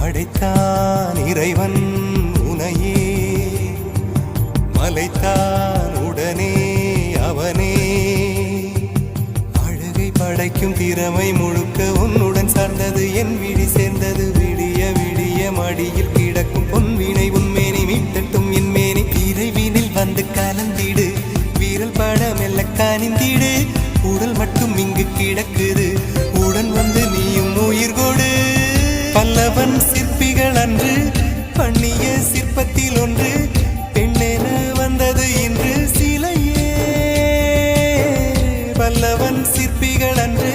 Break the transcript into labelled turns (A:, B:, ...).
A: படைத்தான் இறைவன் உனையே, மலைத்தான் உடனே அவனே. அழகை படைக்கும் திறமை முழுக்க உன்னுடன் சார்ந்தது, என் விழி சேர்ந்தது. விடிய விடிய மடியில் கிடக்கும் பொன்வினை உன்மேனி மீட்டட்டும் என் மேனி. இறைவினில் வந்து கலந்திடு, வீரல் பட மெல்ல காணிந்திடு. உடல் மட்டும் இங்கு கிடக்குது, உடன் வந்து நீயும் உயிர் கொடு. பல்லவன் சிற்பிகள் அன்று பண்ணிய சிற்பத்தில் ஒன்று, பெண்ணென வந்தது இன்று சிலையே. பல்லவன் சிற்பிகள் அன்று